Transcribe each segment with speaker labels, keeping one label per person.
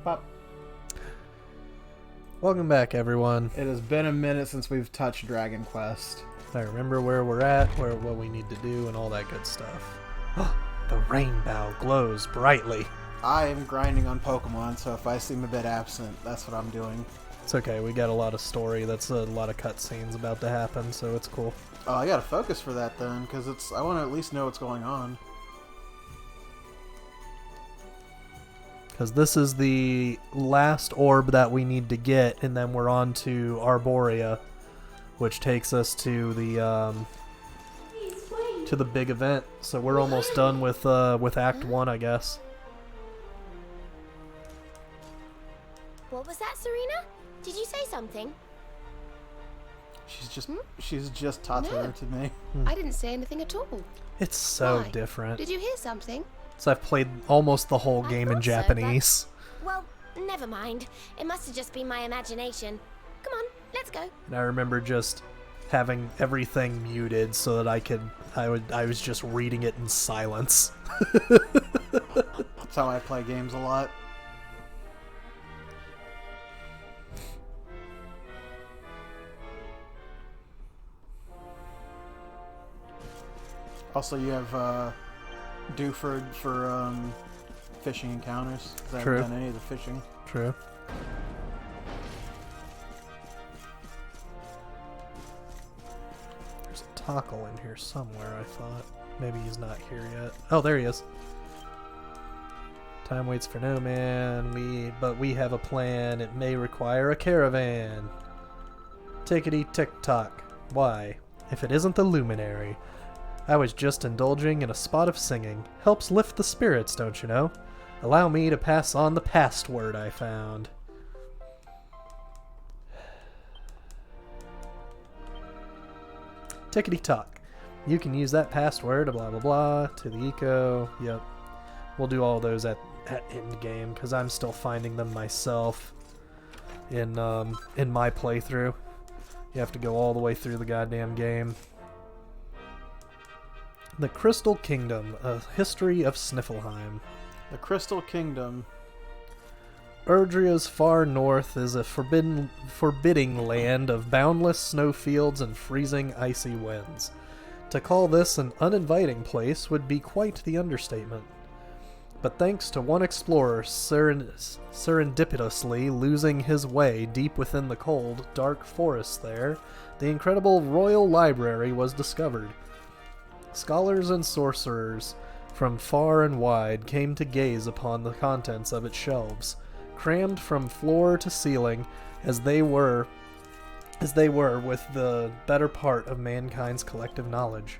Speaker 1: Pop.
Speaker 2: Welcome back, everyone.
Speaker 1: It has been a minute since we've touched Dragon Quest.
Speaker 2: I remember where we're at, what we need to do, and all that good stuff. The rainbow glows brightly.
Speaker 1: I am grinding on Pokemon, so if I seem a bit absent, that's what I'm doing.
Speaker 2: It's okay, we got a lot of story. That's a lot of cutscenes about to happen, so it's cool.
Speaker 1: Oh, I gotta focus for that then, because I want to at least know what's going on.
Speaker 2: Because this is the last orb that we need to get, and then we're on to Arborea, which takes us to the big event. So we're almost done with Act 1, I guess.
Speaker 3: What was that, Serena? Did you say something?
Speaker 1: She's just Tatara to me.
Speaker 4: I didn't say anything at all.
Speaker 2: It's so
Speaker 4: Why?
Speaker 2: different.
Speaker 4: Did you hear something?
Speaker 2: So I've played almost the whole
Speaker 3: I
Speaker 2: game in
Speaker 3: thought so,
Speaker 2: Japanese.
Speaker 3: Well, never mind. It must have just been my imagination. Come on, let's go.
Speaker 2: And I remember just having everything muted so that I was just reading it in silence.
Speaker 1: That's how I play games a lot. Also, you have due for fishing encounters. 'Cause I haven't done any of the fishing.
Speaker 2: True. There's a tackle in here somewhere, I thought. Maybe he's not here yet. Oh, there he is. Time waits for no man. But we have a plan. It may require a caravan. Tickety tick tock. Why? If it isn't the Luminary. I was just indulging in a spot of singing. Helps lift the spirits, don't you know? Allow me to pass on the password I found. Tickety tock. You can use that password, blah blah blah, to the eco. Yep. We'll do all those at end game because I'm still finding them myself in my playthrough. You have to go all the way through the goddamn game. The Crystal Kingdom, a history of Sniffelheim.
Speaker 1: The Crystal Kingdom.
Speaker 2: Erdria's far north is a forbidding land of boundless snowfields and freezing icy winds. To call this an uninviting place would be quite the understatement. But thanks to one explorer serendipitously losing his way deep within the cold, dark forests there, the incredible Royal Library was discovered. Scholars and sorcerers from far and wide came to gaze upon the contents of its shelves, crammed from floor to ceiling as they were with the better part of mankind's collective knowledge.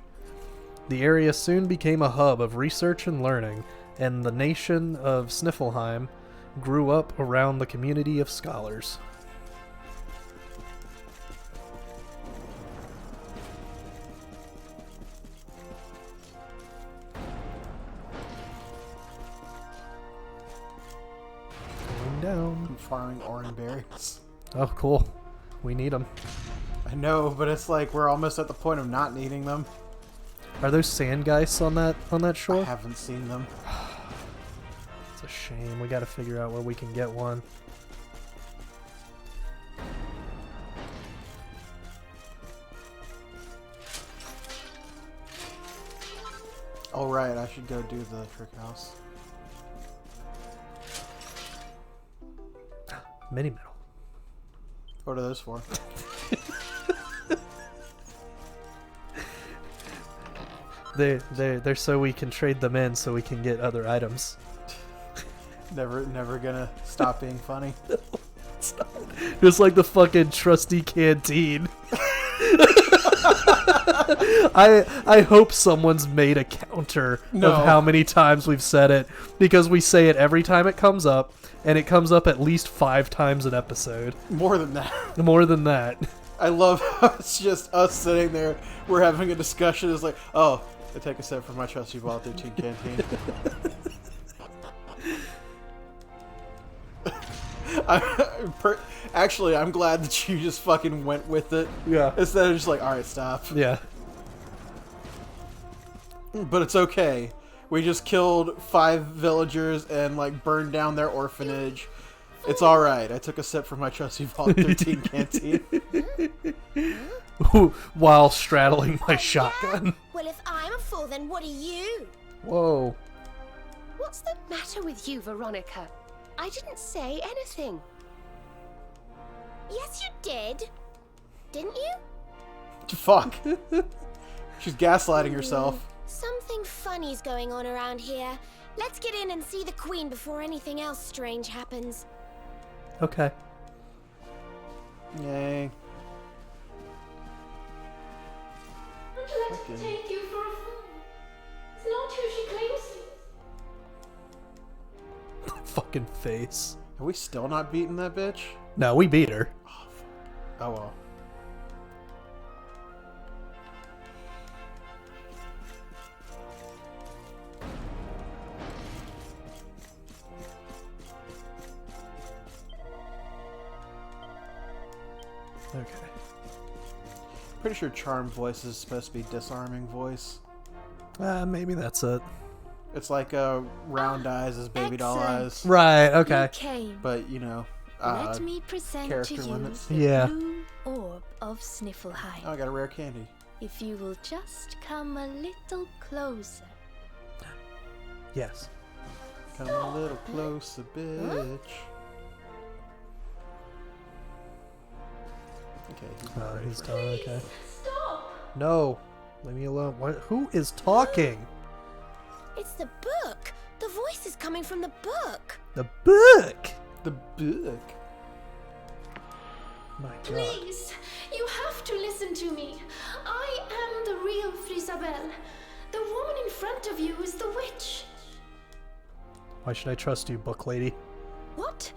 Speaker 2: The area soon became a hub of research and learning, and the nation of Sniffelheim grew up around the community of scholars. Down.
Speaker 1: I'm farming orange berries.
Speaker 2: Oh, cool. We need them.
Speaker 1: I know, but it's like we're almost at the point of not needing them.
Speaker 2: Are those sand geists on that shore?
Speaker 1: I haven't seen them.
Speaker 2: It's a shame. We got to figure out where we can get one.
Speaker 1: Oh right, I should go do the trick house.
Speaker 2: Mini metal.
Speaker 1: What are those for?
Speaker 2: They're so we can trade them in so we can get other items.
Speaker 1: Never gonna stop being funny.
Speaker 2: Just like the fucking trusty canteen. I hope someone's made a counter of how many times we've said it, because we say it every time it comes up, and it comes up at least 5 times an episode.
Speaker 1: More than that.
Speaker 2: More than that.
Speaker 1: I love how it's just us sitting there, we're having a discussion, it's like, oh, I take a sip from my trusty Vault 13 canteen. Actually, I'm glad that you just fucking went with it.
Speaker 2: Yeah.
Speaker 1: Instead of just like, alright, stop.
Speaker 2: Yeah.
Speaker 1: But it's okay. We just killed 5 villagers and like burned down their orphanage. It's alright. I took a sip from my trusty Vault 13 canteen.
Speaker 2: While straddling my shotgun.
Speaker 3: Well, if I'm a fool, then what are you?
Speaker 2: Whoa.
Speaker 4: What's the matter with you, Veronica? I didn't say anything.
Speaker 3: Yes, you did. Didn't you?
Speaker 1: Fuck. She's gaslighting herself.
Speaker 3: Something funny's going on around here. Let's get in and see the queen before anything else strange happens.
Speaker 2: Okay.
Speaker 1: Yay.
Speaker 5: Would you like to take you for a fool? It's not who she claims to be.
Speaker 2: Fucking face.
Speaker 1: Are we still not beating that bitch?
Speaker 2: No, we beat her.
Speaker 1: Oh well.
Speaker 2: Okay.
Speaker 1: Pretty sure charm voice is supposed to be disarming voice.
Speaker 2: Maybe that's it.
Speaker 1: It's like round eyes as baby doll
Speaker 3: excellent.
Speaker 1: eyes.
Speaker 2: Right, okay.
Speaker 3: You came.
Speaker 1: But, you know,
Speaker 3: Let me present to
Speaker 1: character
Speaker 3: you
Speaker 1: limits.
Speaker 3: the
Speaker 2: Yeah.
Speaker 3: blue orb of Sniffelheim.
Speaker 1: Oh, I got a rare candy.
Speaker 3: If you will just come a little closer.
Speaker 2: Yes.
Speaker 1: Come a little closer, bitch. Okay, he's not ready
Speaker 2: He's
Speaker 1: for
Speaker 2: done,
Speaker 1: it.
Speaker 2: okay.
Speaker 5: Stop!
Speaker 2: No. Leave me alone. What? Who is talking?
Speaker 3: It's the book. The voice is coming from the book.
Speaker 2: The book!
Speaker 1: The book.
Speaker 2: My god.
Speaker 5: Please, you have to listen to me. I am the real Frisabelle. The woman in front of you is the witch.
Speaker 2: Why should I trust you, book lady?
Speaker 5: What?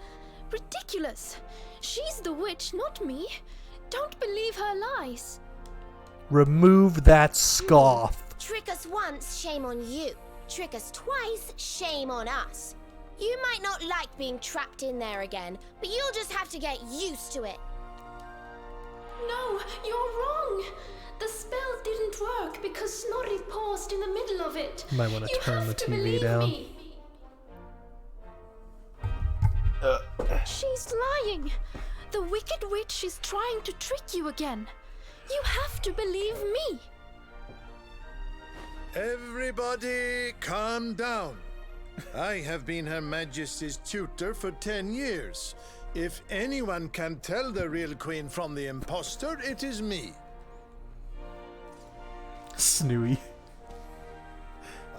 Speaker 5: Ridiculous. She's the witch, not me. Don't believe her lies.
Speaker 2: Remove that scoff.
Speaker 3: Trick us once, shame on you. Trick us twice, shame on us. You might not like being trapped in there again, but you'll just have to get used to it.
Speaker 5: No, you're wrong. The spell didn't work because Snorri paused in the middle of it.
Speaker 2: You might want to
Speaker 5: You
Speaker 2: turn the
Speaker 5: have to
Speaker 2: TV
Speaker 5: believe
Speaker 2: down.
Speaker 5: me. She's lying. The wicked witch is trying to trick you again. You have to believe me.
Speaker 6: Everybody, calm down. I have been Her Majesty's tutor for 10 years. If anyone can tell the real queen from the impostor, it is me.
Speaker 2: Snooey.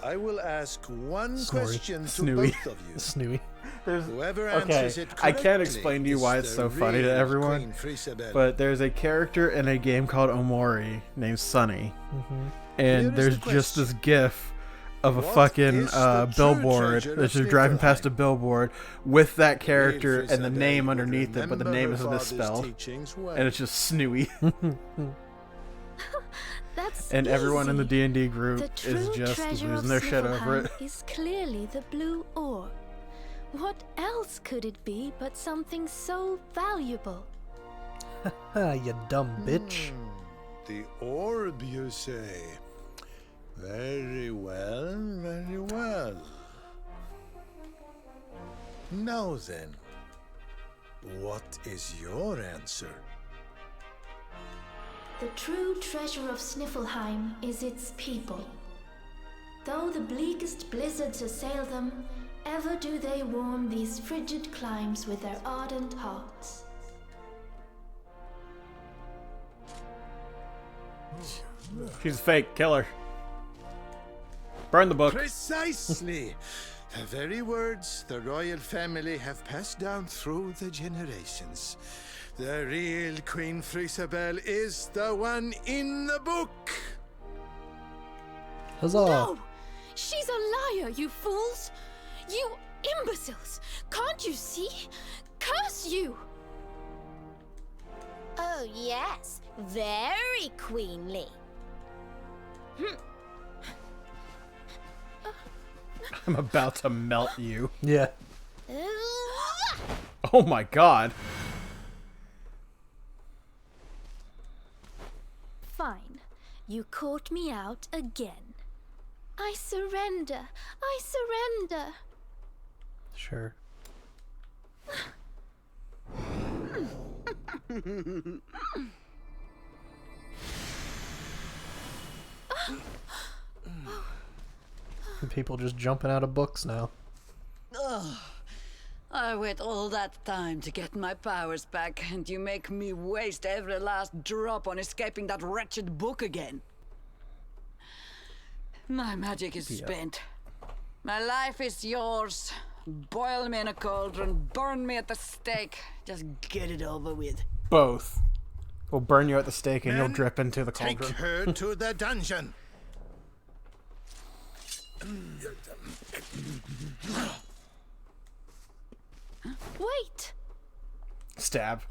Speaker 6: I will ask one
Speaker 2: Sorry.
Speaker 6: question to
Speaker 2: Snooey.
Speaker 6: both of you.
Speaker 2: Snooey.
Speaker 1: There's,
Speaker 6: Whoever
Speaker 1: okay,
Speaker 6: answers it
Speaker 1: I
Speaker 6: correctly
Speaker 1: can't explain to you why
Speaker 6: is
Speaker 1: it's
Speaker 6: the
Speaker 1: so funny to
Speaker 6: real
Speaker 1: everyone,
Speaker 6: Queen Frisabelle.
Speaker 1: but there's a character in a game called Omori named Sunny, and
Speaker 6: Here is
Speaker 1: there's
Speaker 6: the
Speaker 1: just this
Speaker 6: question.
Speaker 1: gif of a
Speaker 6: What
Speaker 1: fucking
Speaker 6: is the true
Speaker 1: billboard
Speaker 6: treasure
Speaker 1: that's
Speaker 6: of
Speaker 1: just driving past a
Speaker 6: Sniffelheim?
Speaker 1: billboard with that character and the
Speaker 6: Frisabelle
Speaker 1: name
Speaker 6: would
Speaker 1: underneath it, but the
Speaker 6: remember
Speaker 1: name
Speaker 6: her
Speaker 1: isn't
Speaker 6: father's
Speaker 1: misspelled,
Speaker 6: teachings well.
Speaker 1: and it's just Snooey.
Speaker 5: That's
Speaker 1: And everyone in the
Speaker 5: easy.
Speaker 1: D&D group
Speaker 5: The
Speaker 1: is
Speaker 5: true
Speaker 1: just
Speaker 5: treasure
Speaker 1: losing
Speaker 5: of
Speaker 1: their shit over it.
Speaker 5: Sniffelheim is clearly the blue orb. What else could it be but something so valuable?
Speaker 2: Ah, you dumb bitch.
Speaker 6: The orb, you say? Very well, very well. Now then, what is your answer?
Speaker 5: The true treasure of Sniffelheim is its people. Though the bleakest blizzards assail them, ever do they warm these frigid climes with their ardent hearts.
Speaker 1: She's fake. Kill her. Burn the book.
Speaker 6: Precisely! The very words the royal family have passed down through the generations. The real Queen Frisabelle is the one in the book!
Speaker 2: Huzzah.
Speaker 5: No! She's a liar, you fools! You imbeciles! Can't you see? Curse you!
Speaker 3: Oh, yes. Very queenly.
Speaker 1: I'm about to melt you.
Speaker 2: Yeah.
Speaker 1: Oh my god.
Speaker 5: Fine. You caught me out again. I surrender. I surrender.
Speaker 2: Sure. People just jumping out of books now.
Speaker 7: Ugh. I wait all that time to get my powers back, and you make me waste every last drop on escaping that wretched book again. My magic is spent. My life is yours. Boil me in a cauldron, burn me at the stake. Just get it over with.
Speaker 1: Both. We'll burn you at the stake and you'll
Speaker 6: Men,
Speaker 1: drip into the
Speaker 6: Take
Speaker 1: cauldron.
Speaker 6: her to the dungeon.
Speaker 5: Wait!
Speaker 1: Stab.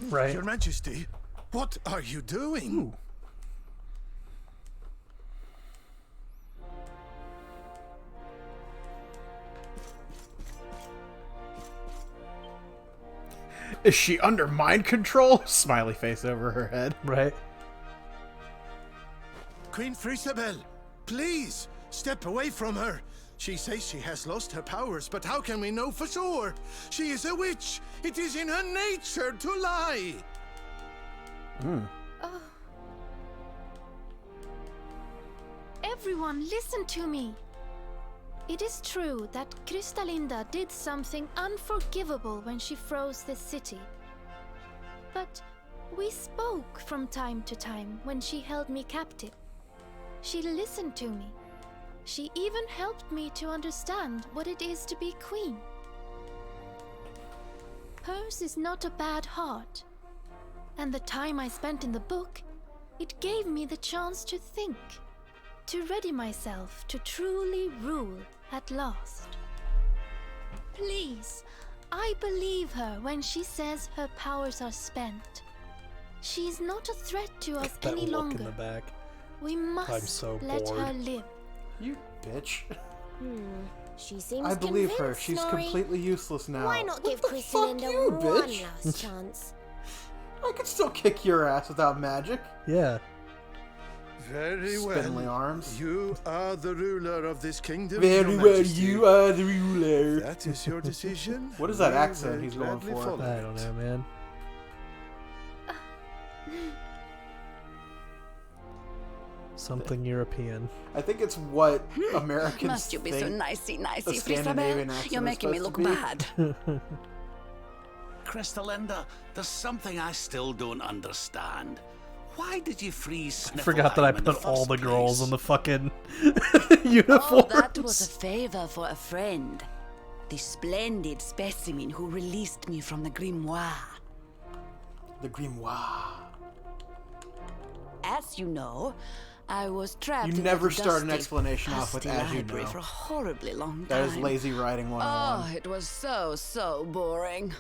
Speaker 2: Right.
Speaker 6: Your Majesty, what are you doing?
Speaker 1: Ooh. Is she under mind control? Smiley face over her head.
Speaker 2: Right.
Speaker 6: Queen Frisabel, please step away from her. She says she has lost her powers, but how can we know for sure? She is a witch. It is in her nature to lie.
Speaker 5: Everyone, listen to me. It is true that Krystalinda did something unforgivable when she froze the city. But we spoke from time to time when she held me captive. She listened to me. She even helped me to understand what it is to be queen. Hers is not a bad heart. And the time I spent in the book, it gave me the chance to think. To ready myself to truly rule at last. Please, I believe her when she says her powers are spent. She's not a threat to us
Speaker 2: That
Speaker 5: any
Speaker 2: look
Speaker 5: longer.
Speaker 2: in the back.
Speaker 5: We must
Speaker 2: so
Speaker 5: let
Speaker 2: bored.
Speaker 5: her live.
Speaker 1: You bitch.
Speaker 3: She seems
Speaker 1: I believe her.
Speaker 3: convinced,
Speaker 1: She's
Speaker 3: Snorri.
Speaker 1: completely useless now.
Speaker 3: Why not give
Speaker 1: What the fuck
Speaker 3: Krystalinda
Speaker 1: you,
Speaker 3: one
Speaker 1: bitch?
Speaker 3: last chance?
Speaker 1: I could still kick your ass without magic.
Speaker 2: Yeah.
Speaker 6: Very
Speaker 1: Spindly
Speaker 6: well.
Speaker 1: arms.
Speaker 6: You are the ruler of this kingdom.
Speaker 1: Very
Speaker 6: Your
Speaker 1: well,
Speaker 6: Majesty.
Speaker 1: you are the ruler.
Speaker 6: That is your decision.
Speaker 1: What is that
Speaker 6: We
Speaker 1: accent
Speaker 6: will
Speaker 1: he's going
Speaker 6: gladly
Speaker 1: for?
Speaker 6: follow
Speaker 2: I don't
Speaker 6: it.
Speaker 2: know, man. Something European.
Speaker 1: I think it's what Americans
Speaker 7: Must you be
Speaker 1: think
Speaker 7: so nicey,
Speaker 1: a
Speaker 7: Frisabel?
Speaker 1: Scandinavian accent
Speaker 7: You're
Speaker 1: is
Speaker 7: making me
Speaker 1: supposed
Speaker 7: look
Speaker 1: to be.
Speaker 7: bad.
Speaker 8: Krystalinda, there's something I still don't understand. Why did you freeze
Speaker 2: I forgot that I
Speaker 8: Sniffleheim in the
Speaker 2: put all
Speaker 8: first
Speaker 2: the girls
Speaker 8: place?
Speaker 2: in the fucking
Speaker 7: Oh,
Speaker 2: uniforms.
Speaker 7: that was a favor for a friend. The splendid specimen who released me from the grimoire.
Speaker 1: The grimoire.
Speaker 7: As you know, I was trapped
Speaker 1: You
Speaker 7: in
Speaker 1: never
Speaker 7: that
Speaker 1: start an
Speaker 7: dusty,
Speaker 1: explanation off with
Speaker 7: musty
Speaker 1: "as you
Speaker 7: library
Speaker 1: know."
Speaker 7: for a horribly long time.
Speaker 1: That is lazy writing 101.
Speaker 7: Oh, it was so boring.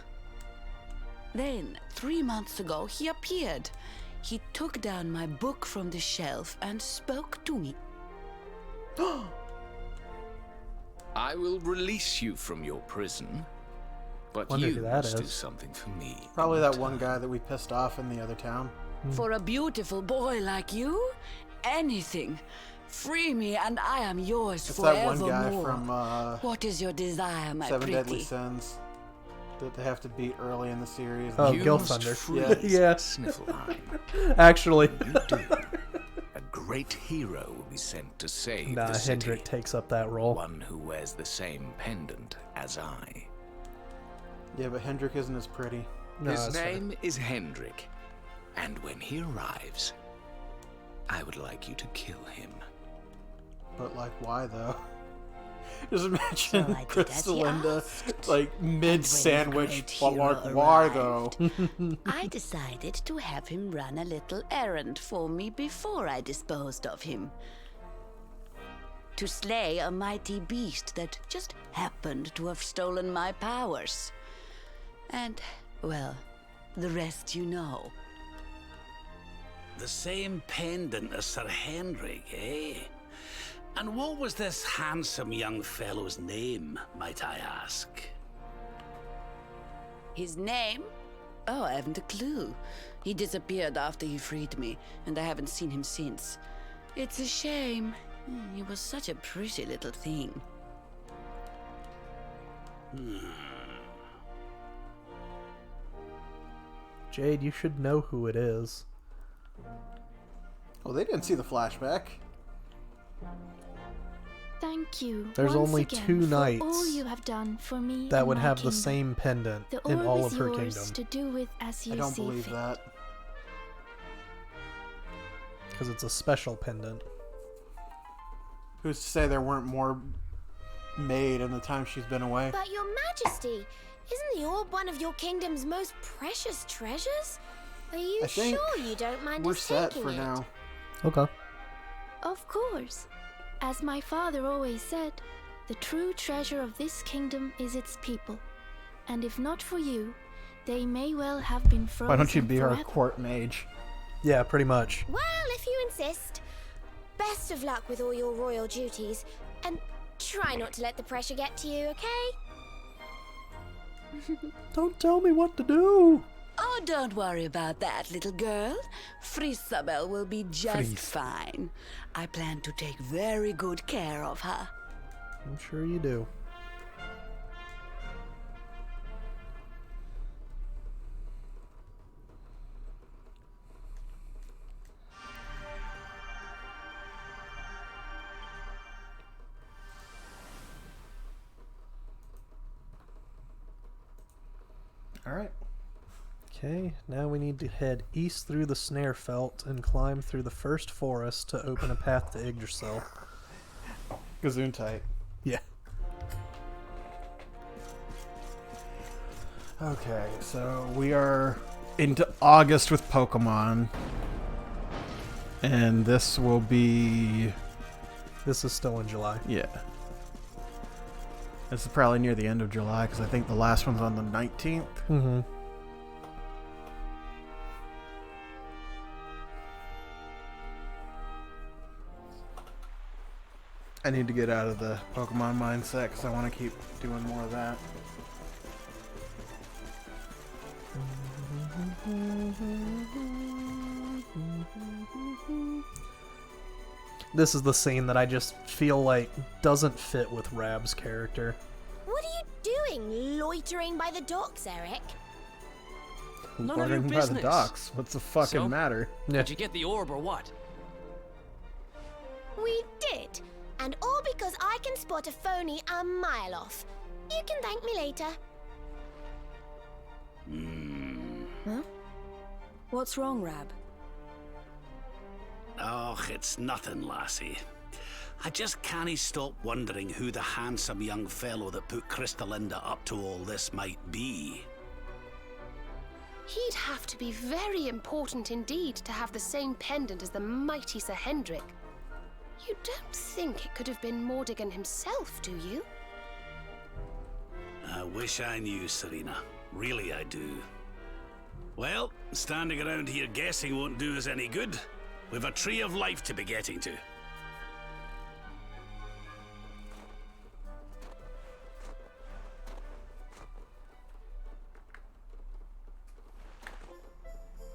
Speaker 7: Then, 3 months ago, he appeared. He took down my book from the shelf and spoke to me.
Speaker 8: I will release you from your prison, but
Speaker 2: Wonder
Speaker 8: you
Speaker 2: who that
Speaker 8: must do
Speaker 2: is.
Speaker 8: something for me.
Speaker 1: Probably
Speaker 8: in
Speaker 1: that one
Speaker 8: return.
Speaker 1: guy that we pissed off in the other town.
Speaker 7: For a beautiful boy like you, anything. Free me and I am yours
Speaker 1: It's that
Speaker 7: forevermore.
Speaker 1: one guy from
Speaker 7: What is your desire, my
Speaker 1: Seven Deadly
Speaker 7: pretty?
Speaker 1: Sins that they have to beat early in the series.
Speaker 2: Oh,
Speaker 8: You
Speaker 2: Guild
Speaker 8: must
Speaker 2: Thunder.
Speaker 8: freeze
Speaker 2: Yes.
Speaker 8: Sniffleheim.
Speaker 2: Actually.
Speaker 8: You do. A great hero will be sent to save
Speaker 2: Nah,
Speaker 8: the city.
Speaker 2: Hendrik takes up that role.
Speaker 8: One who wears the same pendant as I.
Speaker 1: Yeah, but Hendrik isn't as pretty.
Speaker 2: No,
Speaker 8: His
Speaker 2: that's fair.
Speaker 8: name is Hendrik, and when he arrives, I would like you to kill him.
Speaker 1: But like, why though? Just imagine
Speaker 7: So I did as he
Speaker 1: Krystalinda
Speaker 7: asked.
Speaker 1: like mid sandwich.
Speaker 7: great
Speaker 1: But
Speaker 7: hero
Speaker 1: like, why
Speaker 7: arrived.
Speaker 1: though?
Speaker 7: I decided to have him run a little errand for me before I disposed of him. To slay a mighty beast that just happened to have stolen my powers. And, well, the rest you know.
Speaker 8: The same pendant as Sir Hendrik, eh? And what was this handsome young fellow's name, might I ask?
Speaker 7: His name? Oh, I haven't a clue. He disappeared after he freed me, and I haven't seen him since. It's a shame. He was such a pretty little thing.
Speaker 2: Jade, you should know who it is.
Speaker 1: Oh, they didn't see the flashback.
Speaker 5: Thank you.
Speaker 2: There's
Speaker 5: once
Speaker 2: only
Speaker 5: again
Speaker 2: 2
Speaker 5: for all
Speaker 2: knights
Speaker 5: you have done for me
Speaker 2: that
Speaker 5: and
Speaker 2: would
Speaker 5: my
Speaker 2: have the
Speaker 5: kingdom.
Speaker 2: same pendant
Speaker 5: The
Speaker 2: in
Speaker 5: orb
Speaker 2: all
Speaker 5: is
Speaker 2: of her
Speaker 5: yours
Speaker 2: kingdom.
Speaker 5: to do with as you
Speaker 1: I don't
Speaker 5: see
Speaker 1: believe
Speaker 5: fit.
Speaker 1: that.
Speaker 2: Because it's a special pendant.
Speaker 1: Who's to say there weren't more made in the time she's been away?
Speaker 3: But your majesty, isn't the orb one of your kingdom's most precious treasures? Are you
Speaker 1: I think
Speaker 3: sure you don't mind
Speaker 1: We're
Speaker 3: us
Speaker 1: set
Speaker 3: taking
Speaker 1: for
Speaker 3: it?
Speaker 1: now.
Speaker 2: Okay.
Speaker 5: Of course. As my father always said, the true treasure of this kingdom is its people. And if not for you, they may well have been frozen
Speaker 1: Why don't you be our
Speaker 5: forever.
Speaker 1: court mage?
Speaker 2: Yeah, pretty much.
Speaker 3: Well, if you insist. Best of luck with all your royal duties, and try not to let the pressure get to you, okay?
Speaker 2: Don't tell me what to do.
Speaker 7: Oh, don't worry about that, little girl. Frisabel will be just fine. I plan to take very good care of her.
Speaker 2: I'm sure you do.
Speaker 1: All right.
Speaker 2: Okay, now we need to head east through the snare felt and climb through the first forest to open a path to Yggdrasil.
Speaker 1: Gesundheit.
Speaker 2: Yeah.
Speaker 1: Okay, so we are into August with Pokemon. And this will be...
Speaker 2: This is still in July.
Speaker 1: Yeah. This is probably near the end of July, because I think the last one's on the 19th.
Speaker 2: Mm-hmm.
Speaker 1: I need to get out of the Pokemon mindset, because I want to keep doing more of that.
Speaker 2: This is the scene that I just feel like doesn't fit with Rab's character.
Speaker 3: What are you doing, loitering by the docks, Eric?
Speaker 9: None of your
Speaker 1: Loitering by the
Speaker 9: business.
Speaker 1: docks. What's the fucking
Speaker 9: So?
Speaker 1: matter?
Speaker 2: Yeah.
Speaker 9: Did you get the orb or what?
Speaker 3: We did, and all because I can spot a phony a mile off. You can thank me later.
Speaker 10: Huh? What's wrong, Rab?
Speaker 8: Oh, it's nothing, lassie. I just can't stop wondering who the handsome young fellow that put Crystalinda up to all this might be.
Speaker 4: He'd have to be very important indeed to have the same pendant as the mighty Sir Hendrik. You don't think it could have been Mordigan himself, do you?
Speaker 8: I wish I knew, Serena. Really, I do. Well, standing around here guessing won't do us any good. We've a tree of life to be getting to.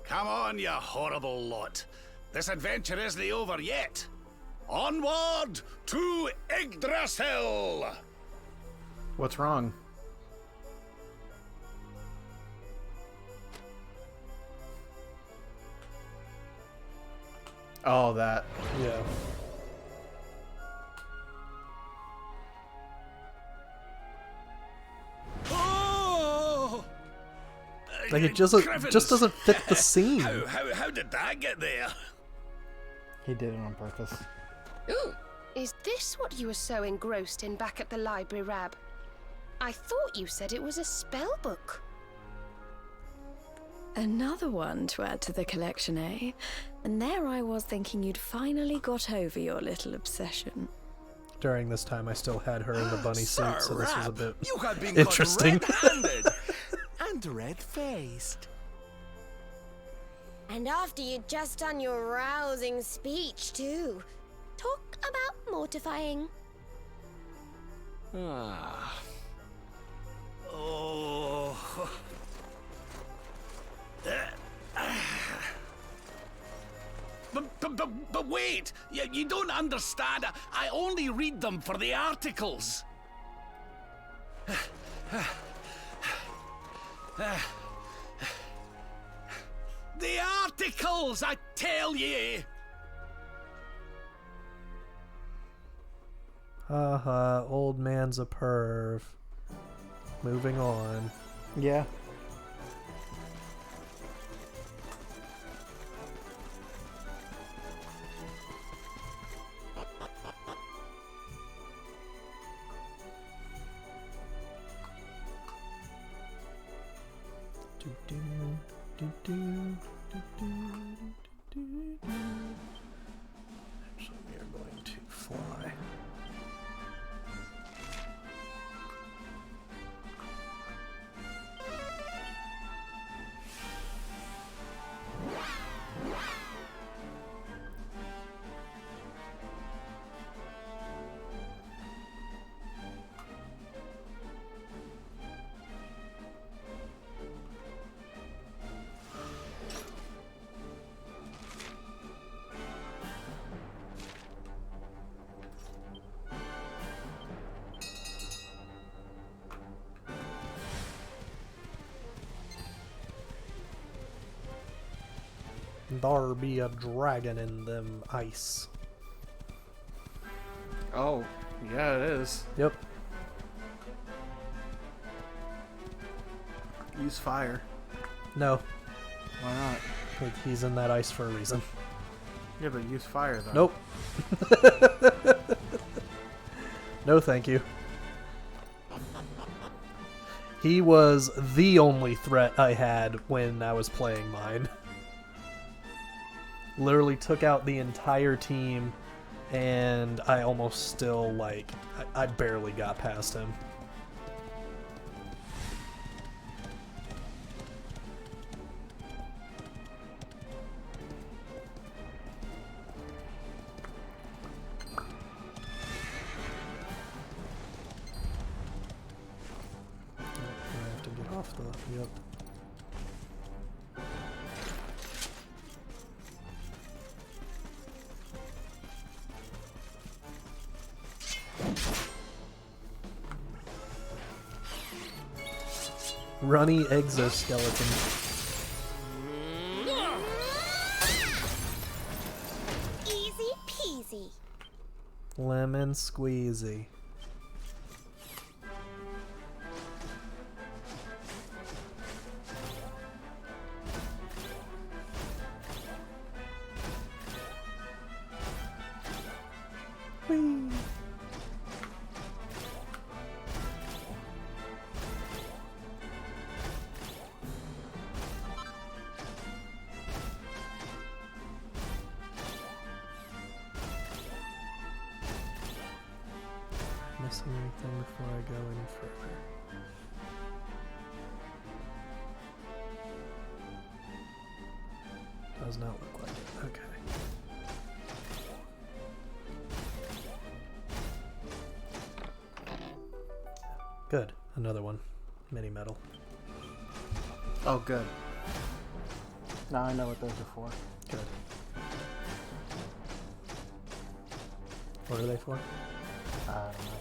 Speaker 8: Come on, you horrible lot. This adventure isn't over yet. Onward to Yggdrasil!
Speaker 1: What's wrong? Oh, that.
Speaker 2: Yeah.
Speaker 8: Oh!
Speaker 2: Like it just
Speaker 8: Griffins!
Speaker 2: doesn't fit the scene.
Speaker 8: How did that get there?
Speaker 1: He did it on purpose.
Speaker 4: Ooh, is this what you were so engrossed in back at the library, Rab? I thought you said it was a spell book.
Speaker 10: Another one to add to the collection, eh? And there I was thinking you'd finally got over your little obsession.
Speaker 2: During this time, I still had her in the bunny suit, so this was a bit
Speaker 11: You have been
Speaker 2: interesting.
Speaker 11: caught red-handed and red-faced.
Speaker 3: And after you'd just done your rousing speech, too. Talk about mortifying.
Speaker 11: Ah.
Speaker 8: Oh. But wait! You don't understand. I only read them for the articles. tickles, I tell ye!
Speaker 2: Haha, old man's a perv. Moving on.
Speaker 1: Yeah.
Speaker 2: Actually, we are going to fly. There be a dragon in them ice.
Speaker 1: Oh, yeah, it is.
Speaker 2: Yep.
Speaker 1: Use fire.
Speaker 2: No.
Speaker 1: Why not?
Speaker 2: He's in that ice for a reason.
Speaker 1: Yeah, but use fire though.
Speaker 2: Nope. No, thank you. He was the only threat I had when I was playing mine. Literally took out the entire team, and I almost still, like, I barely got past him. I have to get off the... Yep. Runny exoskeleton.
Speaker 3: Easy peasy.
Speaker 2: Lemon squeezy. Whee! Missing anything before I go any further? Does not look like it. Okay. Good. Another one. Mini metal.
Speaker 1: Oh, good. Now I know what those are for.
Speaker 2: Good. What are they for?
Speaker 1: I don't know.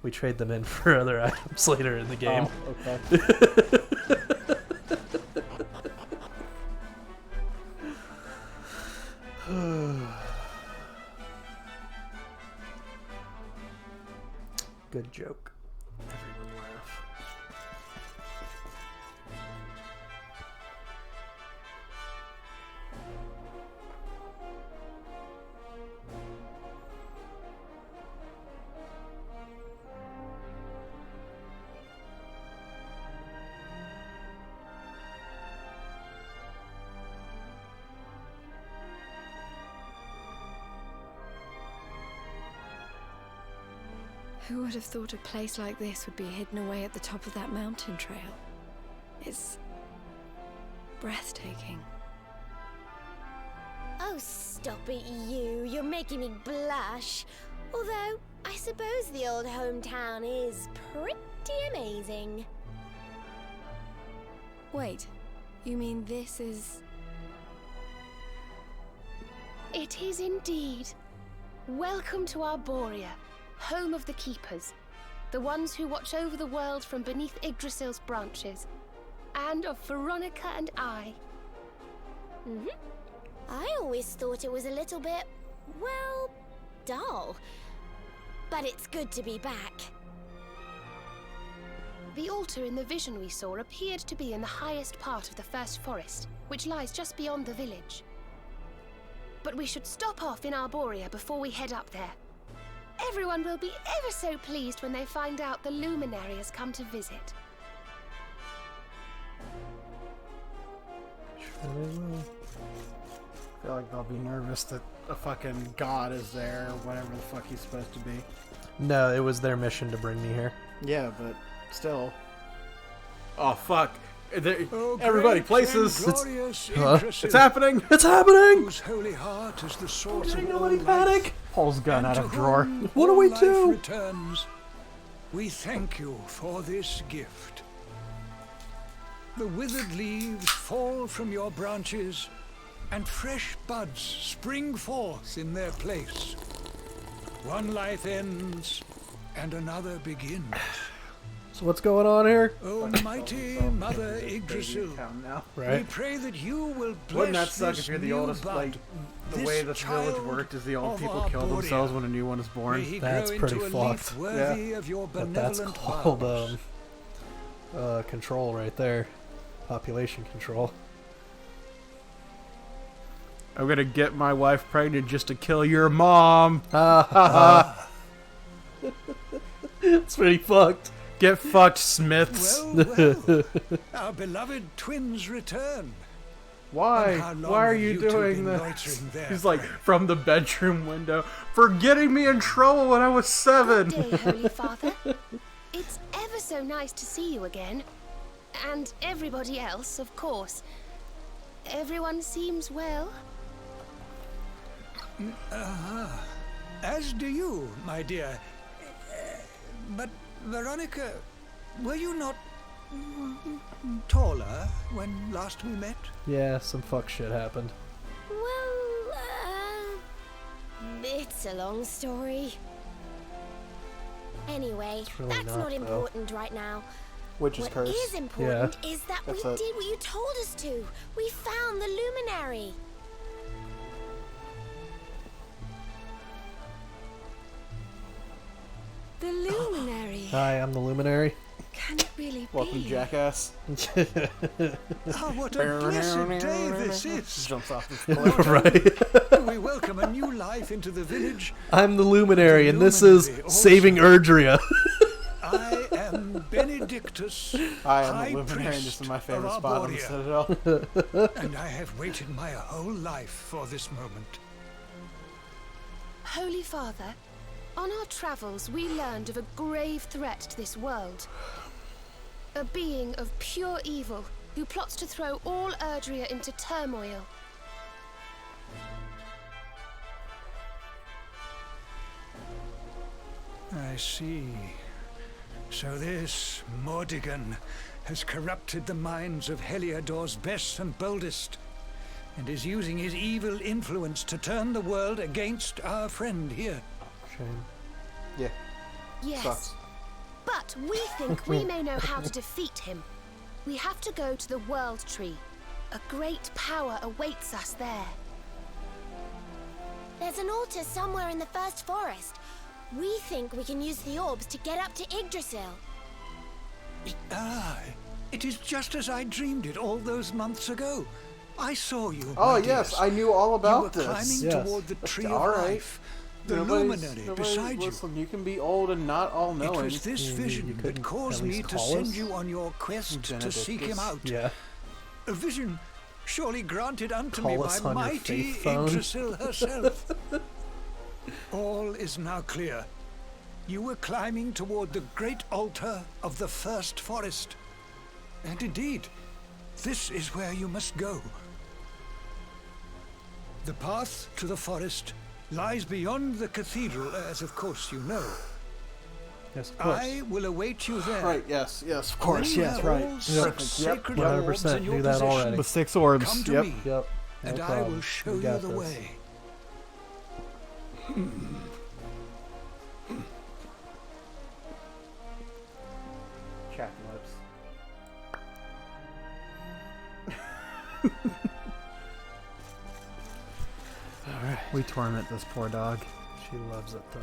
Speaker 2: We trade them in for other items later in the game.
Speaker 1: Oh, okay.
Speaker 2: Good joke. Everyone laugh.
Speaker 10: Who would have thought a place like this would be hidden away at the top of that mountain trail? It's breathtaking.
Speaker 3: Oh, stop it, you. You're making me blush. Although, I suppose the old hometown is pretty amazing.
Speaker 10: Wait, you mean this is...
Speaker 4: It is indeed. Welcome to Arborea, home of the Keepers. The ones who watch over the world from beneath Yggdrasil's branches. And of Veronica and I.
Speaker 3: I always thought it was a little bit, well, dull. But it's good to be back.
Speaker 4: The altar in the vision we saw appeared to be in the highest part of the first forest, which lies just beyond the village. But we should stop off in Arborea before we head up there. Everyone will be ever so pleased when they find out the Luminary has come to visit.
Speaker 1: I feel like they'll be nervous that a fucking god is there, or whatever the fuck he's supposed to be.
Speaker 2: No, it was their mission to bring me here.
Speaker 1: Yeah, but still. Oh fuck!
Speaker 12: Everybody,
Speaker 1: places.
Speaker 12: It's
Speaker 1: happening! It's happening!
Speaker 12: Whose holy heart is the source of
Speaker 1: Nobody
Speaker 12: all
Speaker 1: panic!
Speaker 12: life,
Speaker 1: Pulls gun out
Speaker 12: and
Speaker 1: of
Speaker 12: to
Speaker 1: drawer.
Speaker 12: whom
Speaker 1: What do
Speaker 12: all
Speaker 1: we
Speaker 12: life
Speaker 1: do?
Speaker 12: Returns. We thank you for this gift. The withered leaves fall from your branches, and fresh buds spring forth in their place. One life ends, and another begins.
Speaker 2: So what's going on here?
Speaker 12: Almighty Mother Yggdrasil, we
Speaker 2: Right?
Speaker 12: pray that you will bless
Speaker 1: Wouldn't that suck
Speaker 12: this
Speaker 1: if you're the
Speaker 12: new
Speaker 1: oldest?
Speaker 12: bud,
Speaker 1: Like, the way this village worked is the old
Speaker 12: of
Speaker 1: people kill
Speaker 12: Arborea.
Speaker 1: themselves when a new one is
Speaker 12: May
Speaker 1: born.
Speaker 12: he
Speaker 2: That's
Speaker 12: grow
Speaker 2: pretty
Speaker 12: into a
Speaker 2: fucked.
Speaker 12: leaf worthy of your
Speaker 2: But that's
Speaker 12: benevolent
Speaker 2: called
Speaker 12: vows.
Speaker 2: control right there. Population control.
Speaker 1: I'm gonna get my wife pregnant just to kill your mom.
Speaker 2: It's pretty fucked.
Speaker 1: Get fucked, Smiths.
Speaker 12: Well, our beloved twins return.
Speaker 1: Why?
Speaker 12: And how long
Speaker 1: Why are
Speaker 12: have
Speaker 1: you
Speaker 12: you two
Speaker 1: doing
Speaker 12: been
Speaker 1: this?
Speaker 12: loitering there,
Speaker 1: He's like,
Speaker 12: friend?
Speaker 1: from the bedroom window, for getting me in trouble when I was 7.
Speaker 4: Good day, Holy Father. It's ever so nice to see you again. And everybody else, of course. Everyone seems well.
Speaker 12: As do you, my dear. But, Veronica, were you not taller when last we met?
Speaker 2: Yeah, some fuck shit happened.
Speaker 3: Well, it's a long story. Anyway,
Speaker 2: really
Speaker 3: that's
Speaker 2: not,
Speaker 3: not
Speaker 2: though.
Speaker 3: important right now.
Speaker 1: Which is
Speaker 3: What
Speaker 1: cursed.
Speaker 3: is important is that we
Speaker 1: That's it.
Speaker 3: did what you told us to. We found the Luminary.
Speaker 10: The Luminary.
Speaker 2: Hi, I'm the Luminary.
Speaker 10: Can it really
Speaker 1: Welcome,
Speaker 10: be?
Speaker 1: Jackass.
Speaker 12: Oh, what a blessed day this is!
Speaker 1: Jumps off the cliff.
Speaker 2: Right?
Speaker 12: We welcome a new life into the village.
Speaker 2: I'm the Luminary, and this is
Speaker 12: Luminary also.
Speaker 2: Saving Erdrea.
Speaker 12: I am Benedictus,
Speaker 1: I am
Speaker 12: High
Speaker 1: the Luminary, and
Speaker 12: Priest
Speaker 1: this is my
Speaker 12: of
Speaker 1: favorite spot on the
Speaker 12: Arborea.
Speaker 1: Citadel.
Speaker 12: And I have waited my whole life for this moment.
Speaker 4: Holy Father, on our travels we learned of a grave threat to this world. A being of pure evil who plots to throw all Erdrea into turmoil.
Speaker 12: I see. So this Mordigan has corrupted the minds of Heliodor's best and boldest, and is using his evil influence to turn the world against our friend here.
Speaker 2: Shame.
Speaker 1: Yeah.
Speaker 4: Yes,
Speaker 1: Sucks.
Speaker 4: but we think we may know how to defeat him. We have to go to the World Tree. A great power awaits us there.
Speaker 3: There's an altar somewhere in the first forest. We think we can use the orbs to get up to Yggdrasil.
Speaker 12: Ah, it is just as I dreamed it all those months ago. I saw you.
Speaker 1: Oh,
Speaker 12: my
Speaker 1: yes,
Speaker 12: dears.
Speaker 1: I knew all
Speaker 12: You
Speaker 1: about
Speaker 12: were
Speaker 1: this.
Speaker 12: climbing
Speaker 2: Yes.
Speaker 12: toward the tree of
Speaker 1: All right.
Speaker 12: life. The
Speaker 1: Nobody's-
Speaker 12: luminary
Speaker 1: nobody's-
Speaker 12: beside you.
Speaker 1: listen, you can be old and not all
Speaker 12: It
Speaker 1: knowing.
Speaker 12: was this
Speaker 2: You
Speaker 12: vision that
Speaker 2: couldn't
Speaker 12: caused
Speaker 2: at
Speaker 12: me
Speaker 2: least
Speaker 12: to
Speaker 2: call
Speaker 12: send
Speaker 2: us?
Speaker 12: you on your quest to seek him
Speaker 1: Benedictus.
Speaker 12: out.
Speaker 2: Yeah.
Speaker 12: A vision surely granted unto
Speaker 2: Call
Speaker 12: me
Speaker 2: us
Speaker 12: by
Speaker 2: on your
Speaker 12: mighty
Speaker 2: faith phone.
Speaker 12: Yggdrasil herself. All is now clear. You were climbing toward the great altar of the first forest. And indeed, this is where you must go. The path to the forest lies beyond the cathedral, as of course you know.
Speaker 2: Yes, of course.
Speaker 12: I will await you there.
Speaker 1: Right, yes, of
Speaker 12: When
Speaker 1: course,
Speaker 12: you
Speaker 1: yes,
Speaker 12: have
Speaker 1: right.
Speaker 12: all
Speaker 1: Yep.
Speaker 12: six sacred
Speaker 1: Yep.
Speaker 12: orbs
Speaker 2: 100%
Speaker 12: in your
Speaker 2: knew that
Speaker 12: possession,
Speaker 2: already.
Speaker 1: The 6 orbs,
Speaker 12: come to
Speaker 1: yep.
Speaker 12: me,
Speaker 2: Yep. No
Speaker 12: and I
Speaker 2: problem.
Speaker 12: will show
Speaker 2: We
Speaker 12: you
Speaker 2: got
Speaker 12: the
Speaker 2: this.
Speaker 12: way.
Speaker 1: Alright. We torment this poor dog.
Speaker 2: She loves it, though.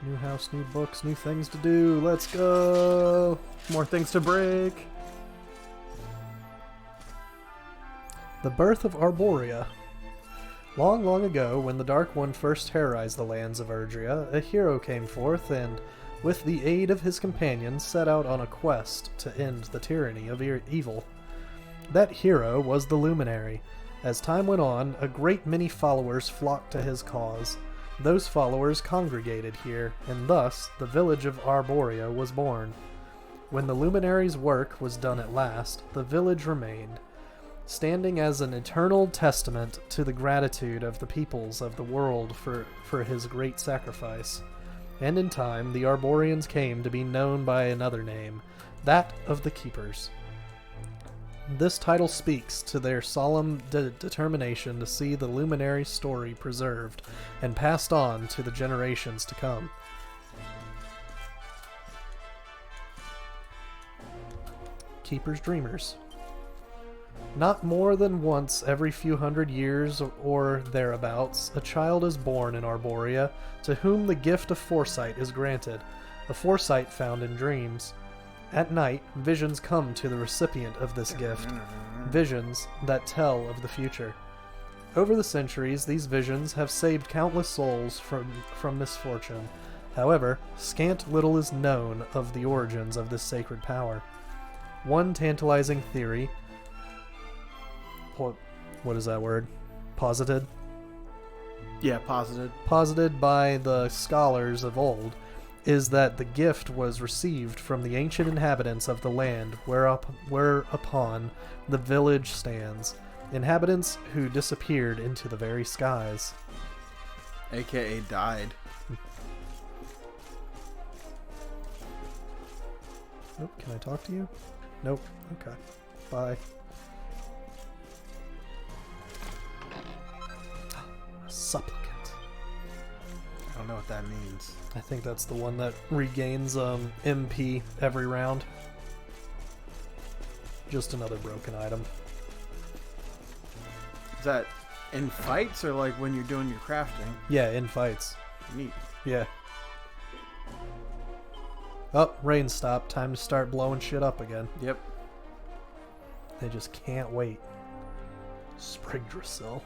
Speaker 2: New house, new books, new things to do. Let's go!
Speaker 1: More things to break.
Speaker 2: The birth of Arborea. Long, long ago, when the Dark One first terrorized the lands of Erdrea, a hero came forth and, with the aid of his companions, set out on a quest to end the tyranny of evil. That hero was the Luminary. As time went on, a great many followers flocked to his cause. Those followers congregated here, and thus the village of Arborea was born. When the Luminary's work was done at last, the village remained, standing as an eternal testament to the gratitude of the peoples of the world for his great sacrifice. And in time, the Arboreans came to be known by another name, that of the Keepers. This title speaks to their solemn determination to see the Luminary story preserved and passed on to the generations to come. Keepers Dreamers. Not more than once every few hundred years or thereabouts, a child is born in Arborea to whom the gift of foresight is granted, a foresight found in dreams. At night, visions come to the recipient of this gift, visions that tell of the future. Over the centuries, these visions have saved countless souls from misfortune. However, scant little is known of the origins of this sacred power. One tantalizing theory... What is that word? Posited?
Speaker 1: Yeah, posited.
Speaker 2: Posited by the scholars of old is that the gift was received from the ancient inhabitants of the land whereupon the village stands, inhabitants who disappeared into the very skies.
Speaker 1: AKA died.
Speaker 2: Nope, can I talk to you? Nope. Okay. Bye. Supplicant.
Speaker 1: I don't know what that means.
Speaker 2: I think that's the one that regains MP every round. Just another broken item.
Speaker 1: Is that in fights or like when you're doing your crafting?
Speaker 2: Yeah, in fights.
Speaker 1: Neat.
Speaker 2: Yeah. Oh, rain stopped. Time to start blowing shit up again.
Speaker 1: Yep.
Speaker 2: They just can't wait. Sprigdrasil.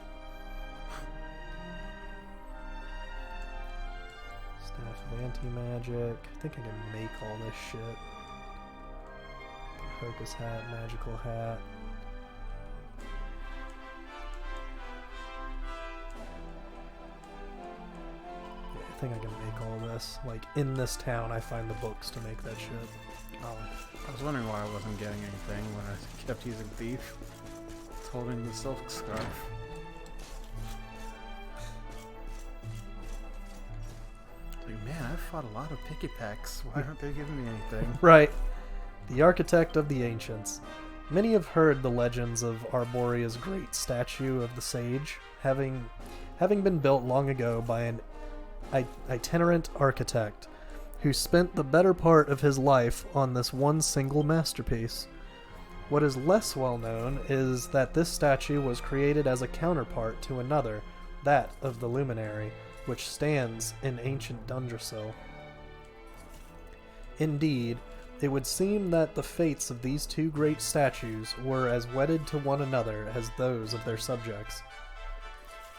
Speaker 2: Staff of Anti-Magic. I think I can make all this shit. Focus Hat, Magical Hat. Yeah, I think I can make all this. Like, in this town, I find the books to make that shit.
Speaker 1: Oh, I was wondering why I wasn't getting anything when I kept using Thief. It's holding the Silk Scarf. Like, man, I've fought a lot of picket packs. Why aren't they giving me anything?
Speaker 2: Right. The Architect of the Ancients. Many have heard the legends of Arborea's great statue of the sage, having been built long ago by an itinerant architect who spent the better part of his life on this one single masterpiece. What is less well known is that this statue was created as a counterpart to another, that of the Luminary, which stands in ancient Dundrasil. Indeed, it would seem that the fates of these two great statues were as wedded to one another as those of their subjects.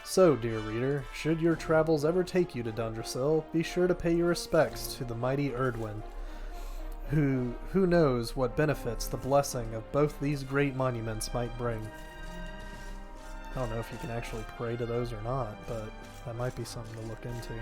Speaker 2: So, dear reader, should your travels ever take you to Dundrasil, be sure to pay your respects to the mighty Erdwin, who knows what benefits the blessing of both these great monuments might bring. I don't know if you can actually pray to those or not, but that might be something to look into.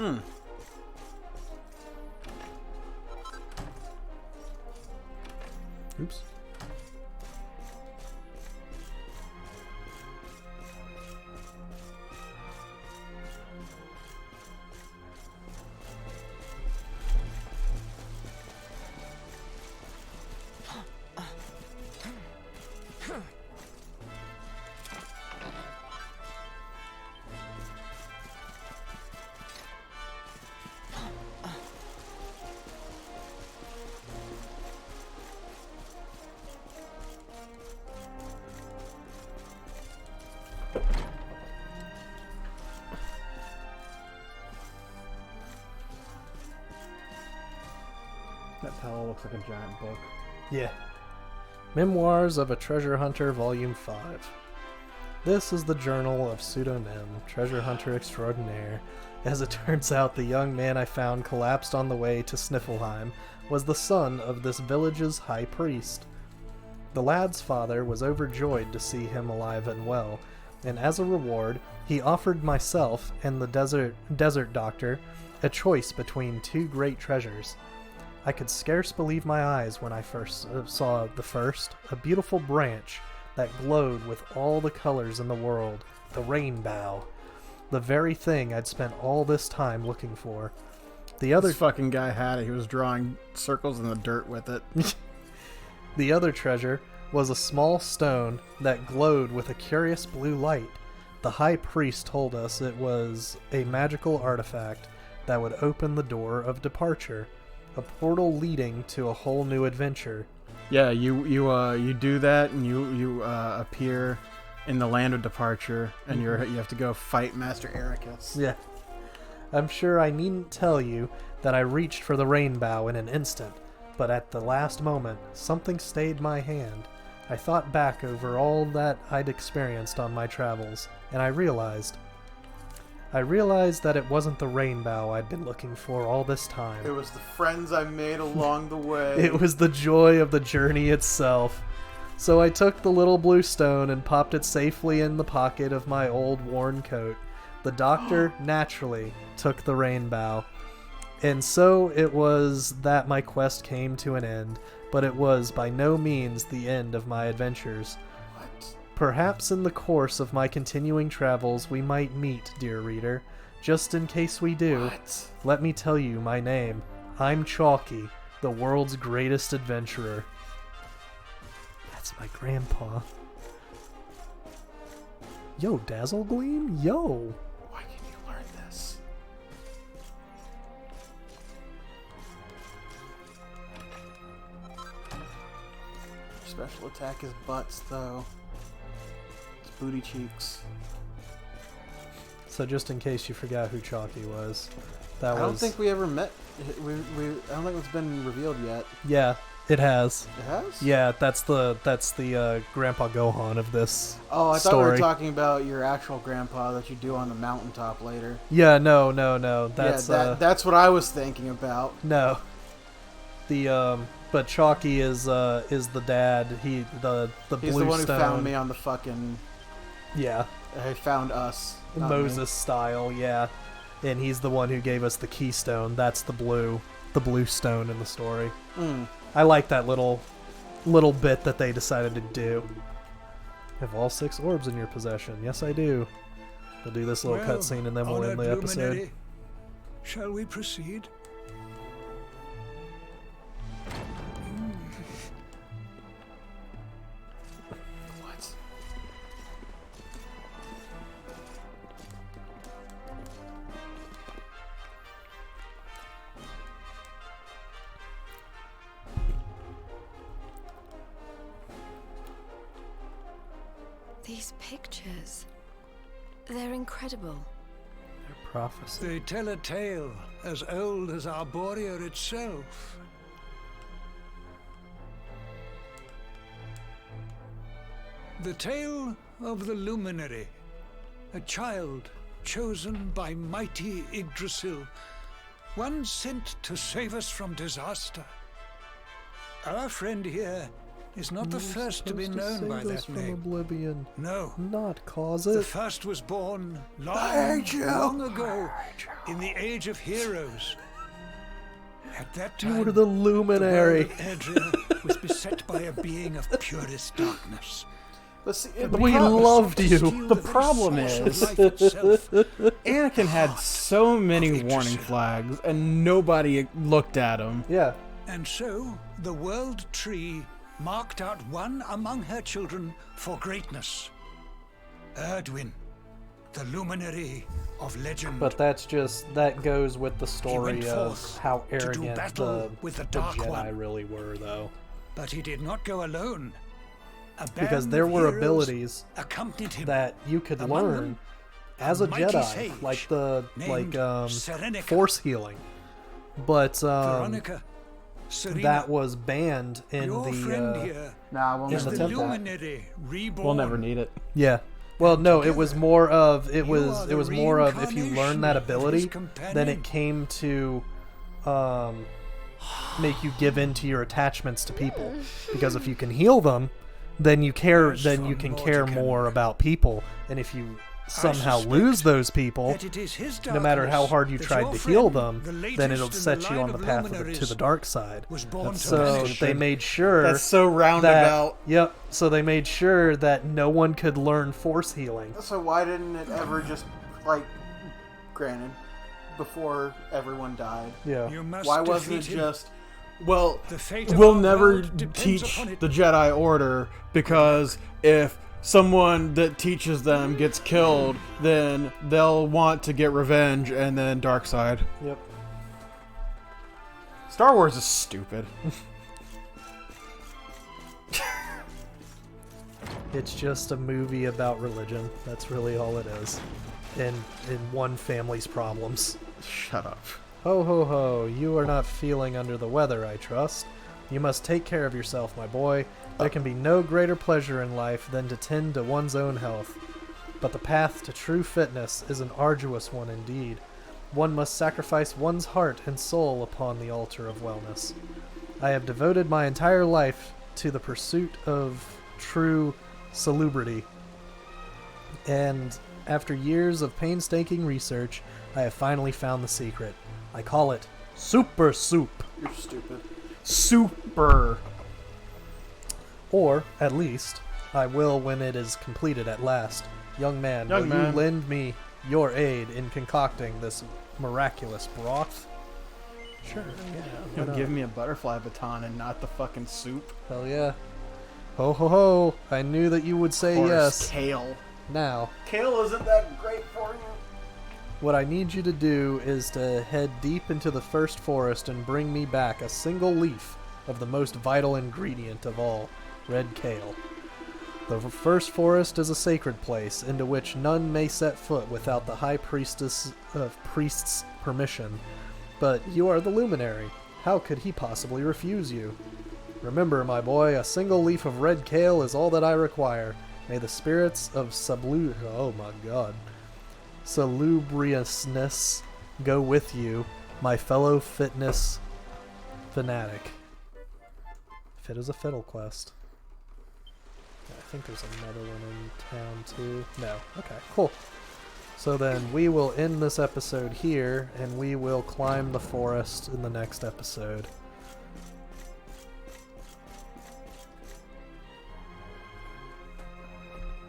Speaker 2: Oops.
Speaker 1: That panel looks like a giant book.
Speaker 2: Yeah. Memoirs of a Treasure Hunter, Volume 5. This is the journal of Pseudonym, Treasure Hunter Extraordinaire. As it turns out, the young man I found collapsed on the way to Sniffelheim was the son of this village's high priest. The lad's father was overjoyed to see him alive and well, and as a reward, he offered myself and the desert doctor a choice between two great treasures. I could scarce believe my eyes when I first saw the first, a beautiful branch that glowed with all the colors in the world, the rainbow. The very thing I'd spent all this time looking for. The other
Speaker 1: This fucking guy had it. He was drawing circles in the dirt with it.
Speaker 2: The other treasure was a small stone that glowed with a curious blue light. The high priest told us it was a magical artifact that would open the door of departure, a portal leading to a whole new adventure.
Speaker 1: Yeah, you do that, and you appear in the land of departure, and you have to go fight Master Ericus.
Speaker 2: Yeah. I'm sure I needn't tell you that I reached for the rainbow in an instant, but at the last moment, something stayed my hand. I thought back over all that I'd experienced on my travels, and I realized that it wasn't the rainbow I'd been looking for all this time.
Speaker 1: It was the friends I made along the way.
Speaker 2: It was the joy of the journey itself. So I took the little blue stone and popped it safely in the pocket of my old worn coat. The doctor, naturally, took the rainbow. And so it was that my quest came to an end, but it was by no means the end of my adventures.
Speaker 1: What?
Speaker 2: Perhaps in the course of my continuing travels we might meet, dear reader. Just in case we do, let me tell you my name. I'm Chalky, the world's greatest adventurer. That's my grandpa. Yo, Dazzle Gleam? Yo!
Speaker 1: Why can you learn this? Special attack is butts, though. It's booty cheeks.
Speaker 2: So just in case you forgot who Chalky was, that was...
Speaker 1: I don't think we ever met. I don't think it's been revealed yet.
Speaker 2: Yeah, it has.
Speaker 1: It has?
Speaker 2: Yeah, that's the Grandpa Gohan of this
Speaker 1: Oh, I thought
Speaker 2: story.
Speaker 1: we were talking about your actual grandpa that you do on the mountaintop later.
Speaker 2: Yeah, no. That's
Speaker 1: that's what I was thinking about.
Speaker 2: No. But Chalky is the dad. He's the
Speaker 1: He's
Speaker 2: blue
Speaker 1: the one who
Speaker 2: stone.
Speaker 1: found me on the fucking.
Speaker 2: Yeah.
Speaker 1: He found us. not
Speaker 2: Moses
Speaker 1: me.
Speaker 2: style, yeah. And he's the one who gave us the keystone. That's the blue stone in the story.
Speaker 1: Mm.
Speaker 2: I like that little bit that they decided to do. Have all 6 orbs in your possession. Yes, I do. We'll do this little cutscene and then we'll end the
Speaker 12: honored
Speaker 2: episode.
Speaker 12: Luminary, shall we proceed?
Speaker 1: What?
Speaker 10: These pictures, they're incredible.
Speaker 2: They're prophecy.
Speaker 12: They tell a tale as old as Arborea itself. The tale of the Luminary, a child chosen by mighty Yggdrasil, one sent to save us from disaster. Our friend here is not the first to be known by that name.
Speaker 2: Oblivion.
Speaker 12: No.
Speaker 2: Not cause
Speaker 12: The
Speaker 2: it.
Speaker 12: first was born long ago in the Age of Heroes. At that time,
Speaker 2: You were the Luminary.
Speaker 12: the world of Erdrea was beset by a being of purest darkness.
Speaker 1: But see,
Speaker 2: We loved you.
Speaker 1: The problem is, Anakin had so many warning flags, and nobody looked at them.
Speaker 2: Yeah.
Speaker 12: And so, the World Tree marked out one among her children for greatness. Erdwin, the Luminary of legend.
Speaker 2: But that goes with the story
Speaker 12: went
Speaker 2: of
Speaker 12: forth
Speaker 2: how
Speaker 12: to do
Speaker 2: arrogant
Speaker 12: battle with the Dark
Speaker 2: Jedi
Speaker 12: One.
Speaker 2: really were, though.
Speaker 12: But he did not go alone. A
Speaker 2: Because
Speaker 12: band
Speaker 2: there
Speaker 12: of
Speaker 2: were
Speaker 12: heroes
Speaker 2: abilities
Speaker 12: accompanied him.
Speaker 2: that you could
Speaker 12: Among
Speaker 2: learn
Speaker 12: them,
Speaker 2: as a
Speaker 12: mighty
Speaker 2: Jedi,
Speaker 12: sage
Speaker 2: like
Speaker 12: named Serenica.
Speaker 2: force healing. But
Speaker 12: Veronica, Serena,
Speaker 2: that was banned in
Speaker 12: your friend
Speaker 2: the
Speaker 12: here
Speaker 1: Nah, we'll
Speaker 12: is
Speaker 2: in
Speaker 12: the
Speaker 2: the temple.
Speaker 12: Luminary reborn.
Speaker 1: We'll never need it.
Speaker 2: yeah. Well, no, it was more of
Speaker 12: you are the
Speaker 2: more of if you learn that
Speaker 12: reincarnation of
Speaker 2: ability,
Speaker 12: his
Speaker 2: then
Speaker 12: companion.
Speaker 2: it came to make you give in to your attachments to people. Because if you can heal them, then you care. Then you can care more about people. And if you somehow lose those people,
Speaker 12: that it is his
Speaker 2: no matter how
Speaker 12: darkness
Speaker 2: hard you
Speaker 12: that
Speaker 2: tried
Speaker 12: your
Speaker 2: to heal
Speaker 12: friend,
Speaker 2: them,
Speaker 12: the
Speaker 2: then it'll
Speaker 12: latest in
Speaker 2: set
Speaker 12: the
Speaker 2: you on
Speaker 12: line
Speaker 2: the
Speaker 12: of
Speaker 2: path to
Speaker 12: luminaries,
Speaker 2: the dark side.
Speaker 12: was born to
Speaker 2: So
Speaker 12: banish.
Speaker 2: they made sure
Speaker 1: That's so roundabout.
Speaker 2: Yep. So they made sure that no one could learn force healing.
Speaker 1: So why didn't it ever just, like, granted, before everyone died?
Speaker 2: Yeah.
Speaker 12: You must
Speaker 1: Why wasn't it
Speaker 12: defeat him.
Speaker 1: just, well,
Speaker 12: The fate of
Speaker 1: we'll
Speaker 12: our
Speaker 1: never
Speaker 12: world depends
Speaker 1: teach
Speaker 12: upon it.
Speaker 1: the Jedi Order because if someone that teaches them gets killed, then they'll want to get revenge, and then dark side.
Speaker 2: Yep.
Speaker 1: Star Wars is stupid.
Speaker 2: It's just a movie about religion. That's really all it is. And in one family's problems.
Speaker 1: Shut up.
Speaker 2: Ho ho ho, you are not feeling under the weather, I trust. You must take care of yourself, my boy. There can be no greater pleasure in life than to tend to one's own health. But the path to true fitness is an arduous one indeed. One must sacrifice one's heart and soul upon the altar of wellness. I have devoted my entire life to the pursuit of true salubrity. And after years of painstaking research, I have finally found the secret. I call it Super Soup.
Speaker 1: You're stupid. Super.
Speaker 2: Or, at least, I will when it is completed at last. Young man, will you lend me your aid in concocting this miraculous broth? Sure, yeah.
Speaker 1: You'll give me a butterfly baton and not the fucking soup.
Speaker 2: Hell yeah. Ho ho ho, I knew that you would say yes.
Speaker 1: Kale.
Speaker 2: Now,
Speaker 1: Kale isn't that great for you.
Speaker 2: what I need you to do is to head deep into the first forest and bring me back a single leaf of the most vital ingredient of all, red kale. The first forest is a sacred place into which none may set foot without the high priest's permission. But you are the Luminary. How could he possibly refuse you? Remember, my boy, a single leaf of red kale is all that I require. May the spirits of salubriousness go with you, my fellow fitness fanatic. Fit as a fiddle quest. I think there's another one in town too. No. Okay, cool. So then we will end this episode here, and we will climb the forest in the next episode.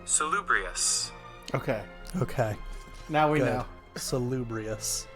Speaker 13: Salubrious.
Speaker 1: Okay.
Speaker 2: Okay.
Speaker 1: Now we
Speaker 2: Good.
Speaker 1: know.
Speaker 2: Salubrious.